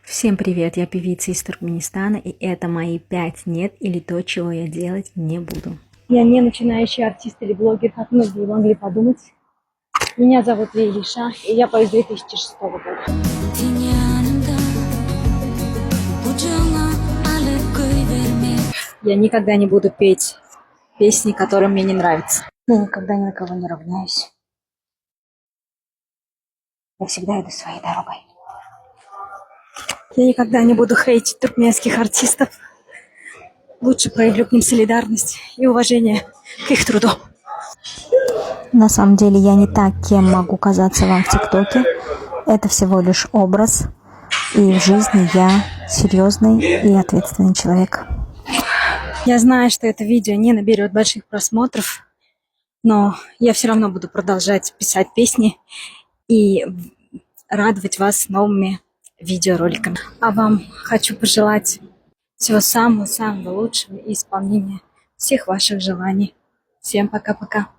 Всем привет, я певица из Туркменистана, и это мои 5 нет или то, чего я делать не буду. Я не начинающий артист или блогер, как многие могли подумать. Меня зовут Лилиша, и я пою с 2006 года. Я никогда не буду петь песни, которые мне не нравятся. Я никогда ни на кого не равняюсь. Я всегда иду своей дорогой. Я никогда не буду хейтить туркменских артистов. Лучше проявлю к ним солидарность и уважение к их труду. На самом деле я не так, кем могу казаться вам в ТикТоке. Это всего лишь образ, и в жизни я серьезный и ответственный человек. Я знаю, что это видео не наберет больших просмотров, но я все равно буду продолжать писать песни и радовать вас новыми видеороликами. А вам хочу пожелать всего самого-самого лучшего и исполнения всех ваших желаний. Всем пока-пока.